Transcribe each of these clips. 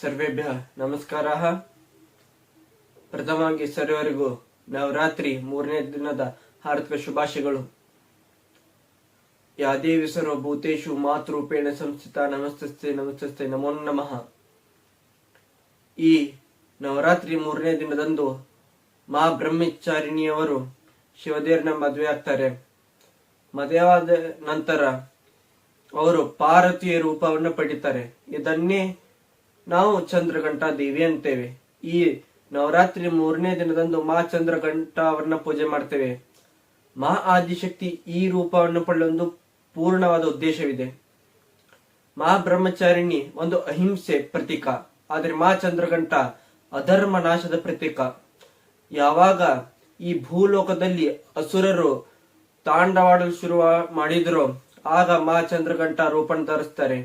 ಸರ್ವೇಭ್ಯ ನಮಸ್ಕಾರಃ. ಪ್ರಥಮವಾಗಿ ಸರ್ವರಿಗೂ ನವರಾತ್ರಿ 3ನೇ ದಿನದ ಹಾರ್ದಿಕ ಶುಭಾಶಯಗಳು. ಯಾ ದೇವಿ ಸರ್ವಭೂತೇಷು ಮಾತೃರೂಪೇಣ ಸಂಸ್ಥಿತ ನಮಸ್ತಸ್ತೆ ನಮಸ್ತಸ್ತೆ ನಮೋ ನಮಃ. ಈ ನವರಾತ್ರಿ 3ನೇ ದಿನದಂದು ಮಾ ಬ್ರಹ್ಮಚಾರಿಣಿಯವರು ಶಿವದೇವರನ್ನ ಮದುವೆ ಆಗ್ತಾರೆ. ಮದುವೆಯಾದ ನಂತರ ಅವರು ಪಾರ್ವತಿಯ ರೂಪವನ್ನು ಪಡಿತಾರೆ. ಇದನ್ನೇ ನಾವು ಚಂದ್ರಘಂಟಾ ದೇವಿ ಅಂತೇವೆ. ಈ ನವರಾತ್ರಿ 3ನೇ ದಿನದಂದು ಮಾ ಚಂದ್ರಘಂಟಾವನ್ನ ಪೂಜೆ ಮಾಡ್ತೇವೆ. ಮಾ ಆದಿಶಕ್ತಿ ಈ ರೂಪವನ್ನು ಪಡೆಯಲು ಪೂರ್ಣವಾದ ಉದ್ದೇಶವಿದೆ. ಮಾ ಬ್ರಹ್ಮಚಾರಿಣಿ ಒಂದು ಅಹಿಂಸೆ ಪ್ರತೀಕ, ಆದರೆ ಮಾ ಚಂದ್ರಘಂಟ ಅಧರ್ಮ ನಾಶದ ಪ್ರತೀಕ. ಯಾವಾಗ ಈ ಭೂಲೋಕದಲ್ಲಿ ಅಸುರರು ತಾಂಡವಾಡಲು ಶುರು ಮಾಡಿದ್ರು, ಆಗ ಮಾ ಚಂದ್ರಘಂಟ ರೂಪವನ್ನು ಧರಿಸ್ತಾರೆ.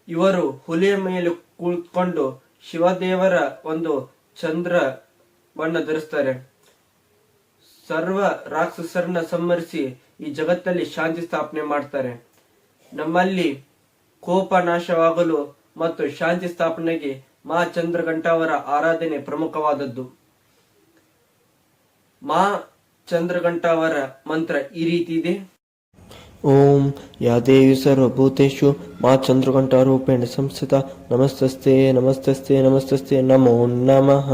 ಇವರು ಹುಲಿಯ ಮೇಲೆ ಕುಳಿತುಕೊಂಡು ಶಿವದೇವರ ಒಂದು ಚಂದ್ರವನ್ನ ಧರಿಸ್ತಾರೆ. ಸರ್ವ ರಾಕ್ಷಸರನ್ನ ಸಂಹರಿಸಿ ಈ ಜಗತ್ತಲ್ಲಿ ಶಾಂತಿ ಸ್ಥಾಪನೆ ಮಾಡ್ತಾರೆ. ನಮ್ಮಲ್ಲಿ ಕೋಪ ನಾಶವಾಗಲು ಮತ್ತು ಶಾಂತಿ ಸ್ಥಾಪನೆಗೆ ಮಾ ಚಂದ್ರಘಂಟ ಅವರ ಆರಾಧನೆ ಪ್ರಮುಖವಾದದ್ದು. ಮಾ ಚಂದ್ರಘಂಟ ಅವರ ಮಂತ್ರ ಈ ರೀತಿ ಇದೆ: ಓಂ ಯಾ ದೇವಿ ಸರ್ವಭೂತೇಷು ಮಾ ಚಂದ್ರಘಂಟಾ ರೂಪೇಣ ಸಂಸ್ಥಿತ ನಮಸ್ತಸ್ತೆ ನಮಸ್ತಸ್ತೆ ನಮಸ್ತಸ್ತೆ ನಮೋ ನಮಃ.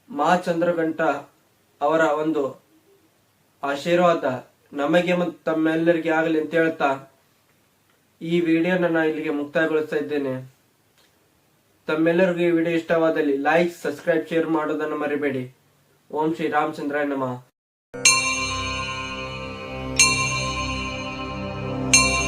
ಮಾ ಚಂದ್ರಘಂಟ ಅವರ ಒಂದು ಆಶೀರ್ವಾದ ನಮಗೆ ಮತ್ತು ತಮ್ಮೆಲ್ಲರಿಗೆ ಆಗಲಿ ಅಂತ ಹೇಳ್ತಾ ಈ ವಿಡಿಯೋನ ನಾನು ಇಲ್ಲಿಗೆ ಮುಕ್ತಾಯಗೊಳಿಸ್ತಾ ಇದ್ದೇನೆ. ತಮ್ಮೆಲ್ಲರಿಗೂ ಈ ವಿಡಿಯೋ ಇಷ್ಟವಾದಲ್ಲಿ ಲೈಕ್, ಸಬ್ಸ್ಕ್ರೈಬ್, ಶೇರ್ ಮಾಡೋದನ್ನು ಮರಿಬೇಡಿ. ಓಂ ಶ್ರೀ ರಾಮಚಂದ್ರಾಯ ನಮಃ.